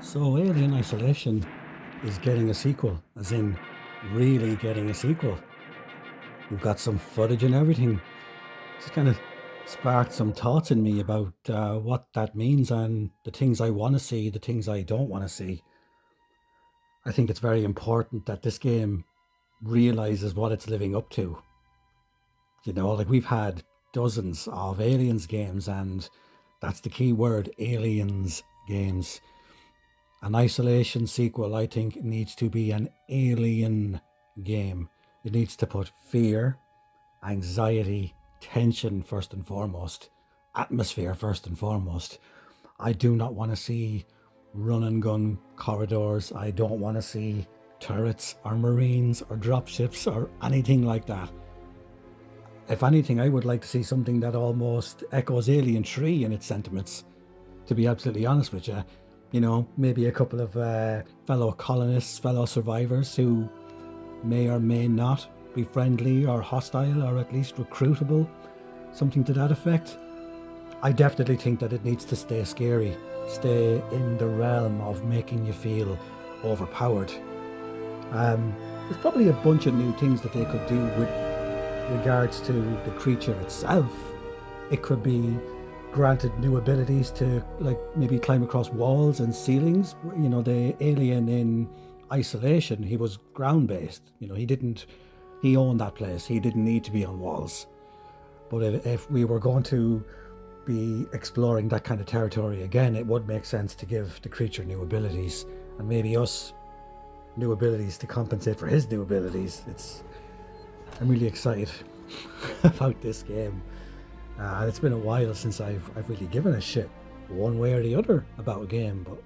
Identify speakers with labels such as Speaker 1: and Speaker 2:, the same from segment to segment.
Speaker 1: So Alien Isolation is getting a sequel, as in really getting a sequel. We've got some footage and everything. It's kind of sparked some thoughts in me about what that means and the things I want to see, the things I don't want to see. I think it's very important that this game realizes what it's living up to. You know, like we've had dozens of Aliens games, and that's the key word, Aliens games. An Isolation sequel, I think, needs to be an alien game. It needs to put fear, anxiety, tension first and foremost, atmosphere first and foremost. I do not want to see run and gun corridors. I don't want to see turrets or marines or dropships or anything like that. If anything, I would like to see something that almost echoes Alien 3 in its sentiments, to be absolutely honest with you. You know, maybe a couple of fellow colonists, fellow survivors who may or may not be friendly or hostile or at least recruitable, something to that effect. I definitely think that it needs to stay scary, stay in the realm of making you feel overpowered. There's probably a bunch of new things that they could do with regards to the creature itself. It could be granted new abilities to, like, maybe climb across walls and ceilings. You know, the alien in Isolation, he was ground based. You know, he owned that place. He didn't need to be on walls. But if we were going to be exploring that kind of territory again, it would make sense to give the creature new abilities, and maybe us new abilities to compensate for his new abilities. I'm really excited about this game. It's been a while since I've really given a shit one way or the other about a game, but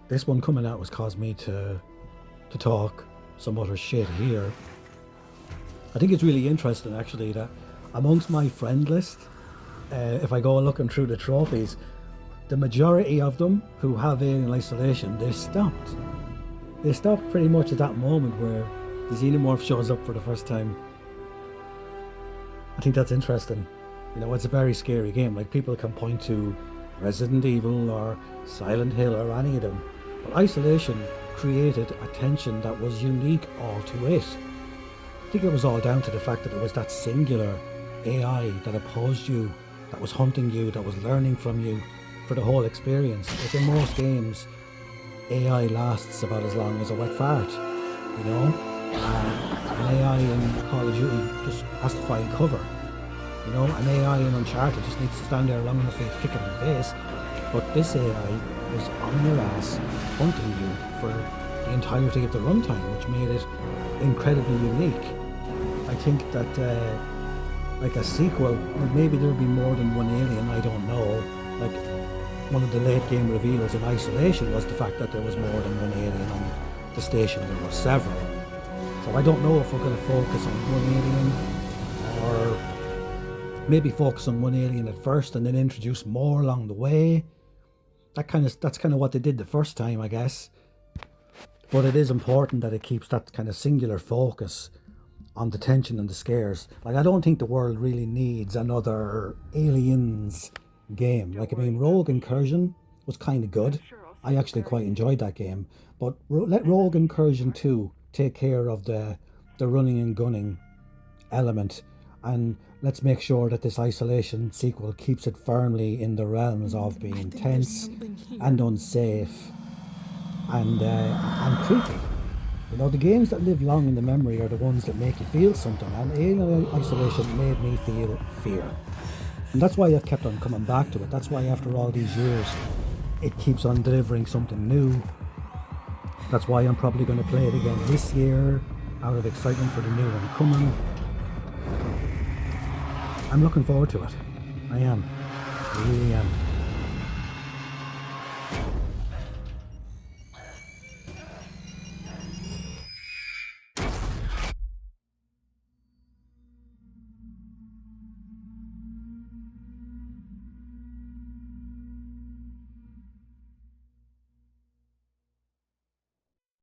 Speaker 1: this one coming out has caused me to talk some other shit here. I think it's really interesting, actually, that amongst my friend list, if I go looking through the trophies, the majority of them who have Alien Isolation, they stopped. They stopped pretty much at that moment where the Xenomorph shows up for the first time. I think that's interesting. You know, it's a very scary game. Like, people can point to Resident Evil or Silent Hill or any of them, but Isolation created a tension that was unique all to it. I think it was all down to the fact that it was that singular AI that opposed you, that was hunting you, that was learning from you for the whole experience. Like, in most games, AI lasts about as long as a wet fart, you know? An AI in Call of Duty just has to find cover. You know, an AI in Uncharted just needs to stand there long enough for you to kick it in the face. But this AI was on your ass, hunting you for the entirety of the runtime, which made it incredibly unique. I think that, like a sequel, or maybe there'll be more than one alien, I don't know. Like, one of the late game reveals in Isolation was the fact that there was more than one alien on the station. There were several. So I don't know if we're going to focus on one alien, or maybe focus on one alien at first and then introduce more along the way. That's kind of what they did the first time, I guess. But it is important that it keeps that kind of singular focus on the tension and the scares. Like, I don't think the world really needs another Aliens game. Like, I mean, Rogue Incursion was kind of good. I actually quite enjoyed that game. But let Rogue Incursion 2 take care of the running and gunning element, and let's make sure that this Isolation sequel keeps it firmly in the realms of being tense and unsafe and creepy. You know, the games that live long in the memory are the ones that make you feel something, and Alien Isolation made me feel fear. And that's why I've kept on coming back to it. That's why after all these years, it keeps on delivering something new. That's why I'm probably going to play it again this year, out of excitement for the new one coming. I'm looking forward to it. I am. I really am.